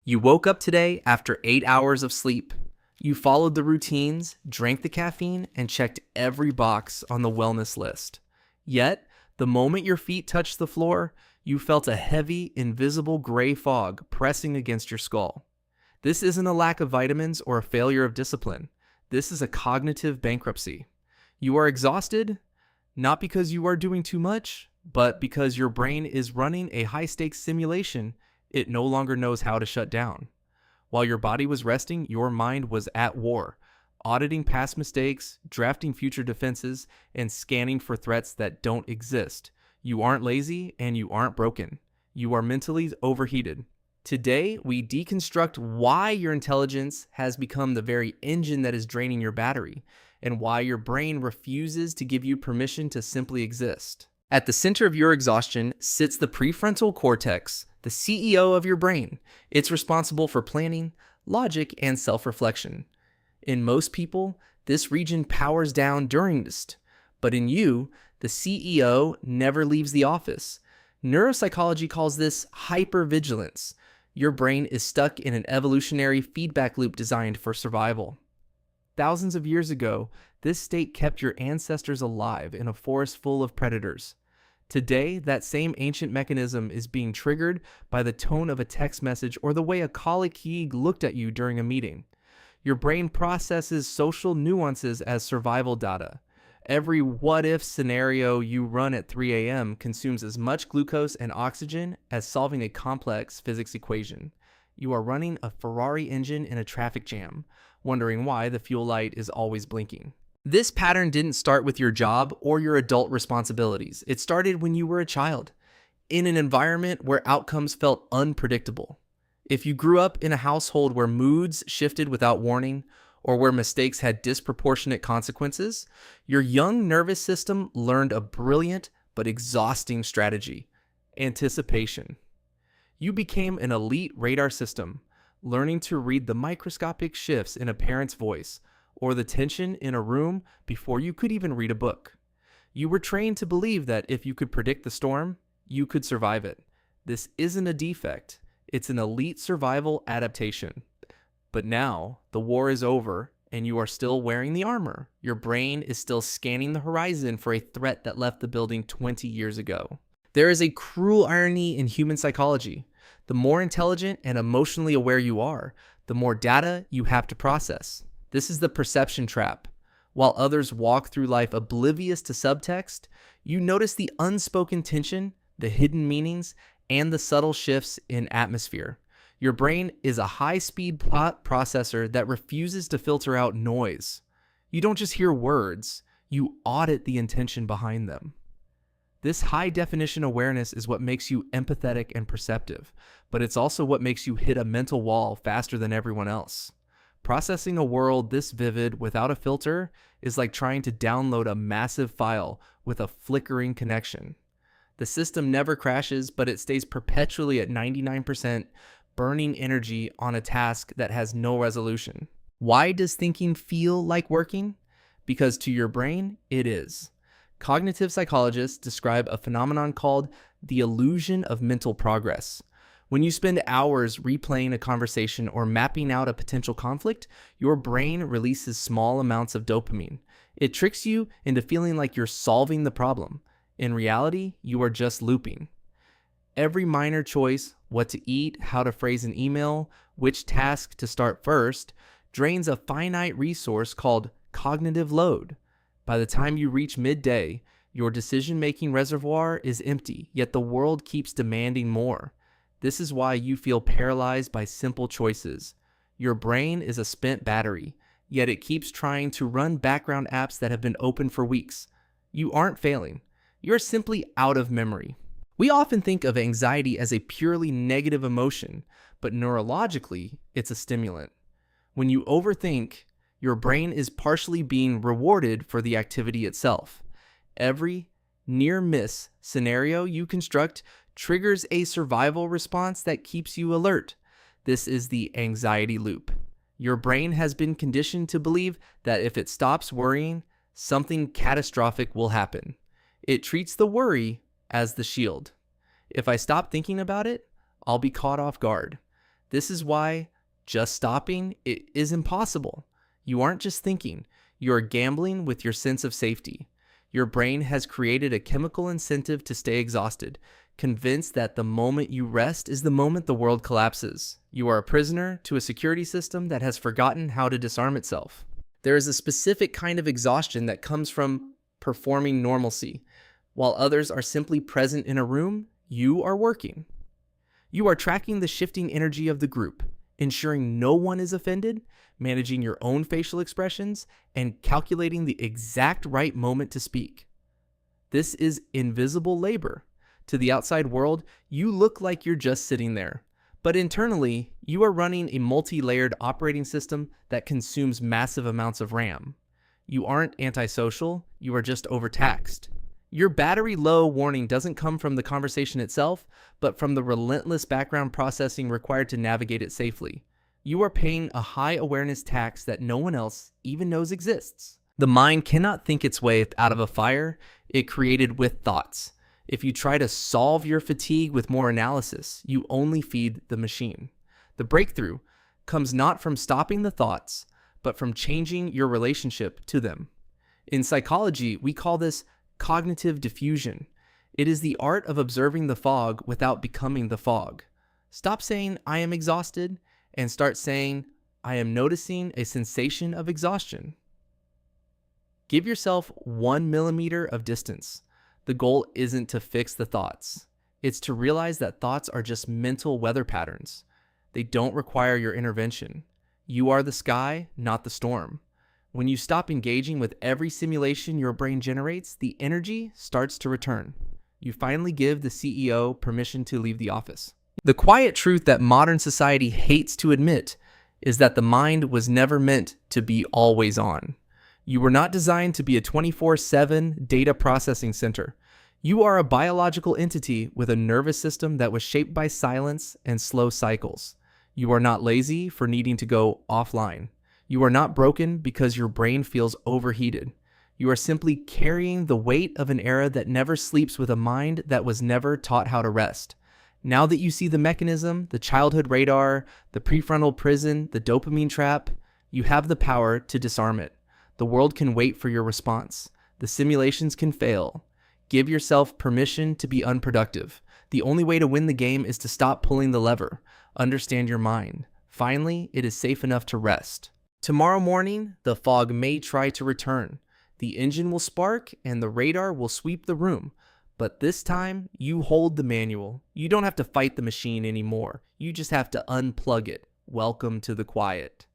You woke up today after 8 hours of sleep. You followed the routines, drank the caffeine, and checked every box on the wellness list. Yet, the moment your feet touched the floor, you felt a heavy, invisible gray fog pressing against your skull. This isn't a lack of vitamins or a failure of discipline. This is a cognitive bankruptcy. You are exhausted, not because you are doing too much, but because your brain is running a high-stakes simulation it no longer knows how to shut down. While your body was resting, your mind was at war, auditing past mistakes, drafting future defenses, and scanning for threats that don't exist. You aren't lazy and you aren't broken. You are mentally overheated. Today, we deconstruct why your intelligence has become the very engine that is draining your battery, and why your brain refuses to give you permission to simply exist. At the center of your exhaustion sits the prefrontal cortex, the CEO of your brain. It's responsible for planning, logic, and self-reflection. In most people, this region powers down during rest, but in you, the CEO never leaves the office. Neuropsychology calls this hypervigilance. Your brain is stuck in an evolutionary feedback loop designed for survival. Thousands of years ago, this state kept your ancestors alive in a forest full of predators. Today, that same ancient mechanism is being triggered by the tone of a text message or the way a colleague looked at you during a meeting. Your brain processes social nuances as survival data. Every what-if scenario you run at 3 a.m. consumes as much glucose and oxygen as solving a complex physics equation. You are running a Ferrari engine in a traffic jam, wondering why the fuel light is always blinking. This pattern didn't start with your job or your adult responsibilities. It started when you were a child, in an environment where outcomes felt unpredictable. If you grew up in a household where moods shifted without warning, or where mistakes had disproportionate consequences, your young nervous system learned a brilliant but exhausting strategy: anticipation. You became an elite radar system, learning to read the microscopic shifts in a parent's voice, or the tension in a room before you could even read a book. You were trained to believe that if you could predict the storm, you could survive it. This isn't a defect, it's an elite survival adaptation. But now, the war is over, and you are still wearing the armor. Your brain is still scanning the horizon for a threat that left the building 20 years ago. There is a cruel irony in human psychology. The more intelligent and emotionally aware you are, the more data you have to process. This is the perception trap. While others walk through life oblivious to subtext, you notice the unspoken tension, the hidden meanings, and the subtle shifts in atmosphere. Your brain is a high-speed plot processor that refuses to filter out noise. You don't just hear words, you audit the intention behind them. This high-definition awareness is what makes you empathetic and perceptive, but it's also what makes you hit a mental wall faster than everyone else. Processing a world this vivid without a filter is like trying to download a massive file with a flickering connection. The system never crashes, but it stays perpetually at 99%, burning energy on a task that has no resolution. Why does thinking feel like working? Because to your brain, it is. Cognitive psychologists describe a phenomenon called the illusion of mental progress. When you spend hours replaying a conversation or mapping out a potential conflict, your brain releases small amounts of dopamine. It tricks you into feeling like you're solving the problem. In reality, you are just looping. Every minor choice, what to eat, how to phrase an email, which task to start first, drains a finite resource called cognitive load. By the time you reach midday, your decision-making reservoir is empty, yet the world keeps demanding more. This is why you feel paralyzed by simple choices. Your brain is a spent battery, yet it keeps trying to run background apps that have been open for weeks. You aren't failing. You're simply out of memory. We often think of anxiety as a purely negative emotion, but neurologically, it's a stimulant. When you overthink, your brain is partially being rewarded for the activity itself. Every near-miss scenario you construct triggers a survival response that keeps you alert. This is the anxiety loop. Your brain has been conditioned to believe that if it stops worrying, something catastrophic will happen. It treats the worry as the shield. If I stop thinking about it, I'll be caught off guard. This is why just stopping it is impossible. You aren't just thinking, you are gambling with your sense of safety. Your brain has created a chemical incentive to stay exhausted, convinced that the moment you rest is the moment the world collapses. You are a prisoner to a security system that has forgotten how to disarm itself. There is a specific kind of exhaustion that comes from performing normalcy. While others are simply present in a room, you are working. You are tracking the shifting energy of the group, ensuring no one is offended, managing your own facial expressions, and calculating the exact right moment to speak. This is invisible labor. To the outside world, you look like you're just sitting there. But internally, you are running a multi-layered operating system that consumes massive amounts of RAM. You aren't antisocial, you are just overtaxed. Your battery low warning doesn't come from the conversation itself, but from the relentless background processing required to navigate it safely. You are paying a high awareness tax that no one else even knows exists. The mind cannot think its way out of a fire it created with thoughts. If you try to solve your fatigue with more analysis, you only feed the machine. The breakthrough comes not from stopping the thoughts, but from changing your relationship to them. In psychology, we call this cognitive diffusion. It is the art of observing the fog without becoming the fog. Stop saying, "I am exhausted," and start saying, "I am noticing a sensation of exhaustion." Give yourself 1 millimeter of distance. The goal isn't to fix the thoughts. It's to realize that thoughts are just mental weather patterns. They don't require your intervention. You are the sky, not the storm. When you stop engaging with every simulation your brain generates, the energy starts to return. You finally give the CEO permission to leave the office. The quiet truth that modern society hates to admit is that the mind was never meant to be always on. You were not designed to be a 24/7 data processing center. You are a biological entity with a nervous system that was shaped by silence and slow cycles. You are not lazy for needing to go offline. You are not broken because your brain feels overheated. You are simply carrying the weight of an era that never sleeps with a mind that was never taught how to rest. Now that you see the mechanism, the childhood radar, the prefrontal prison, the dopamine trap, you have the power to disarm it. The world can wait for your response. The simulations can fail. Give yourself permission to be unproductive. The only way to win the game is to stop pulling the lever. Understand your mind. Finally, it is safe enough to rest. Tomorrow morning, the fog may try to return. The engine will spark and the radar will sweep the room. But this time, you hold the manual. You don't have to fight the machine anymore. You just have to unplug it. Welcome to the quiet.